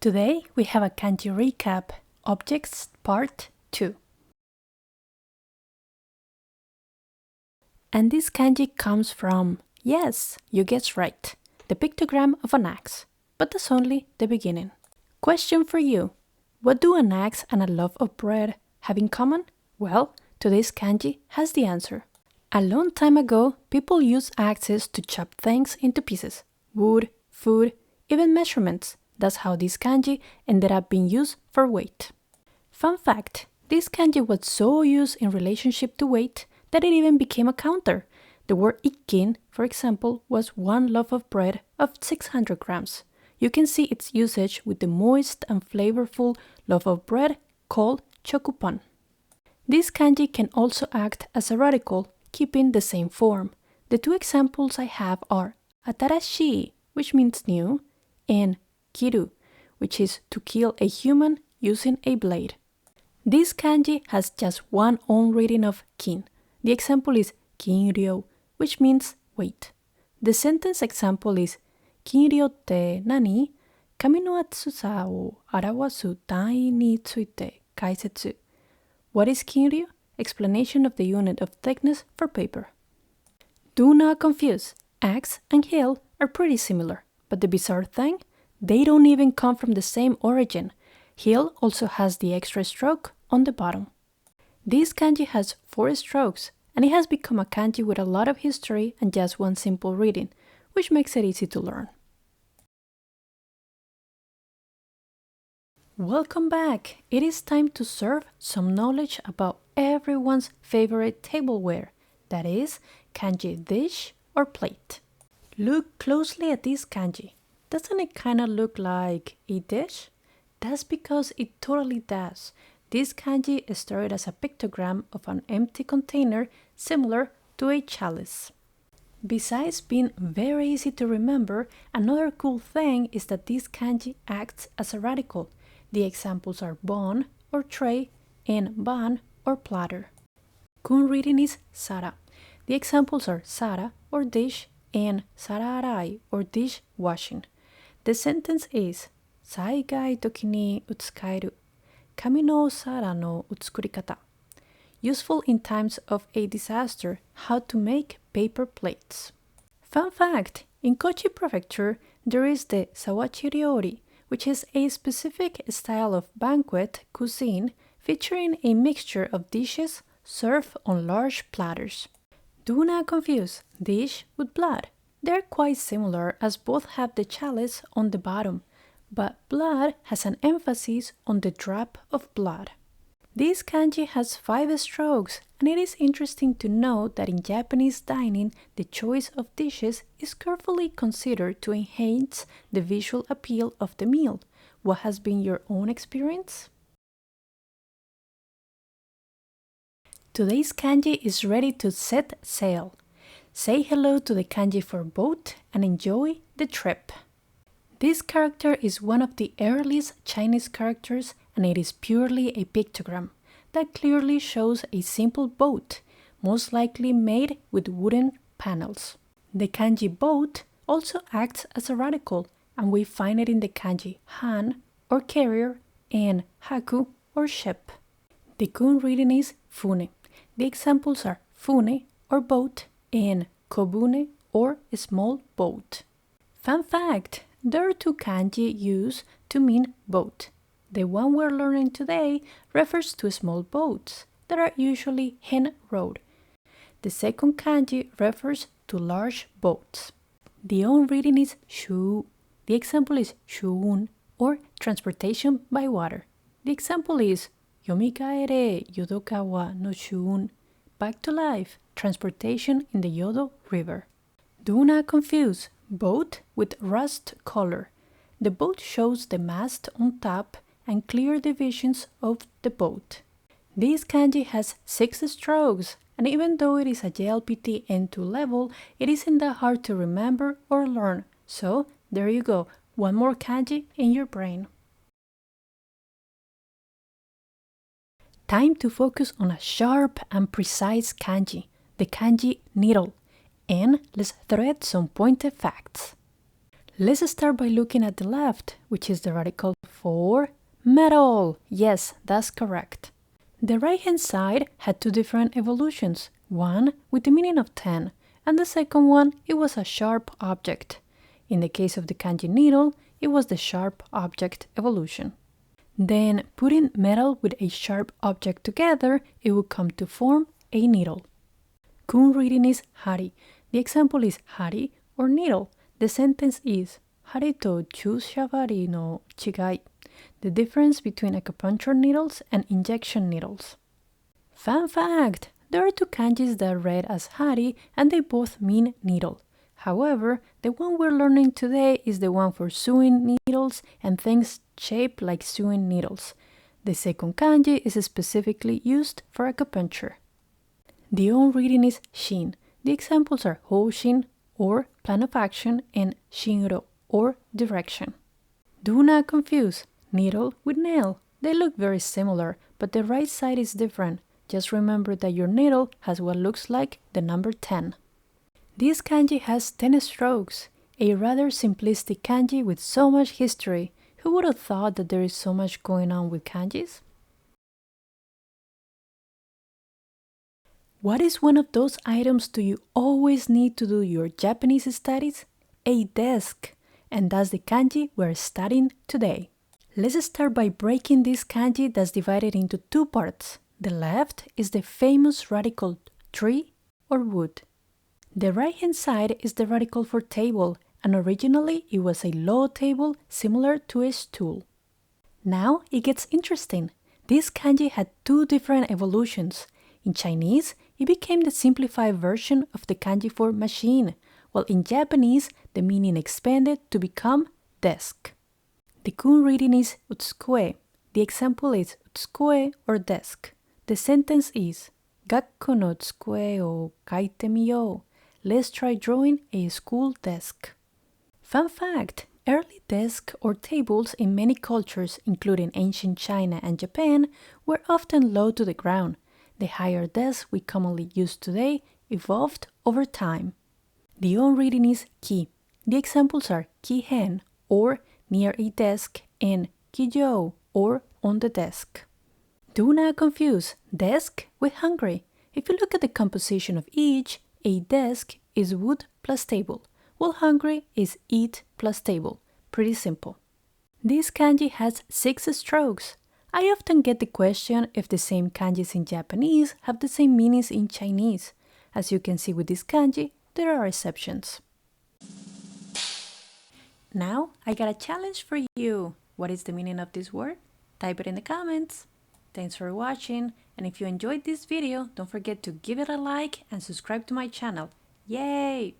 Today we have a kanji recap, Objects Part 2. And this kanji comes from, yes, you guessed right, the pictogram of an axe. But that's only the beginning. Question for you. What do an axe and a loaf of bread have in common? Well, today's kanji has the answer. A long time ago, people used axes to chop things into pieces. Wood, food, even measurements. That's how this kanji ended up being used for weight. Fun fact, this kanji was so used in relationship to weight that it even became a counter. The word ikkin, for example, was one loaf of bread of 600 grams. You can see its usage with the moist and flavorful loaf of bread called chokupan. This kanji can also act as a radical, keeping the same form. The two examples I have are atarashii, which means new, and kiru, which is to kill a human using a blade. This kanji has just one own reading of kin. The example is kinryo, which means weight. The sentence example is kinryo te nani? Kami no atsusa o arawasu tan'i ni tsuite kaisetsu. What is kinryo? Explanation of the unit of thickness for paper. Do not confuse. Axe and heel are pretty similar, but the bizarre thing? They don't even come from the same origin. Heel also has the extra stroke on the bottom. This kanji has 4 strokes, and it has become a kanji with a lot of history and just one simple reading, which makes it easy to learn. Welcome back! It is time to serve some knowledge about everyone's favorite tableware, that is, kanji dish or plate. Look closely at this kanji. Doesn't it kind of look like a dish? That's because it totally does. This kanji started as a pictogram of an empty container similar to a chalice. Besides being very easy to remember, another cool thing is that this kanji acts as a radical. The examples are bon or tray and ban or platter. Kun reading is sara. The examples are sara or dish and sararai or dish washing. The sentence is saigai toki ni utsukaeru kami no sara no utsukurikata. Useful in times of a disaster, how to make paper plates. Fun fact, in Kochi Prefecture, there is the sawachi ryori, which is a specific style of banquet cuisine featuring a mixture of dishes served on large platters. Do not confuse dish with blood. They're quite similar as both have the chalice on the bottom, but blood has an emphasis on the drop of blood. This kanji has 5 strokes, and it is interesting to note that in Japanese dining, the choice of dishes is carefully considered to enhance the visual appeal of the meal. What has been your own experience? Today's kanji is ready to set sail. Say hello to the kanji for boat and enjoy the trip. This character is one of the earliest Chinese characters, and it is purely a pictogram that clearly shows a simple boat, most likely made with wooden panels. The kanji boat also acts as a radical, and we find it in the kanji han or carrier and haku or ship. The kun reading is fune. The examples are fune or boat and kobune or small boat. Fun fact! There are 2 kanji used to mean boat. The one we're learning today refers to small boats that are usually hand-rowed. The second kanji refers to large boats. The own reading is shu. The example is shuun or transportation by water. The example is yomikaere yodokawa no shuun. Back to life, transportation in the Yodo River. Do not confuse boat with rust color. The boat shows the mast on top and clear divisions of the boat. This kanji has 6 strokes, and even though it is a JLPT N2 level, it isn't that hard to remember or learn. So, there you go, one more kanji in your brain. Time to focus on a sharp and precise kanji, the kanji needle. And let's thread some pointed facts. Let's start by looking at the left, which is the radical for metal. Yes, that's correct. The right-hand side had two different evolutions, one with the meaning of 10, and the second one, it was a sharp object. In the case of the kanji needle, it was the sharp object evolution. Then, putting metal with a sharp object together, it would come to form a needle. Kun reading is hari. The example is hari or needle. The sentence is hari to chushabari no chigai. The difference between acupuncture needles and injection needles. Fun fact! There are two kanjis that read as hari and they both mean needle. However, the one we're learning today is the one for sewing needles and things shaped like sewing needles. The second kanji is specifically used for acupuncture. The on reading is shin. The examples are hoshin or plan of action and shinro or direction. Do not confuse needle with nail. They look very similar, but the right side is different. Just remember that your needle has what looks like the number 10. This kanji has 10 strokes, a rather simplistic kanji with so much history. Who would have thought that there is so much going on with kanjis? What is one of those items do you always need to do your Japanese studies? A desk. And that's the kanji we're studying today. Let's start by breaking this kanji that's divided into two parts. The left is the famous radical tree or wood. The right-hand side is the radical for table, and originally it was a low table similar to a stool. Now it gets interesting. This kanji had two different evolutions. In Chinese, it became the simplified version of the kanji for machine, while in Japanese, the meaning expanded to become desk. The kun reading is utsukue. The example is utsukue or desk. The sentence is Gakko no utsukue o kaite miyou. Let's try drawing a school desk. Fun fact! Early desks or tables in many cultures, including ancient China and Japan, were often low to the ground. The higher desks we commonly use today evolved over time. The on reading is ki. The examples are ki-hen or near a desk and ki-jo or on the desk. Do not confuse desk with hungry. If you look at the composition of each, a desk is wood plus table, while hungry is eat plus table. Pretty simple. This kanji has 6 strokes. I often get the question if the same kanjis in Japanese have the same meanings in Chinese. As you can see with this kanji, there are exceptions. Now, I got a challenge for you. What is the meaning of this word? Type it in the comments. Thanks for watching, and if you enjoyed this video, don't forget to give it a like and subscribe to my channel. Yay!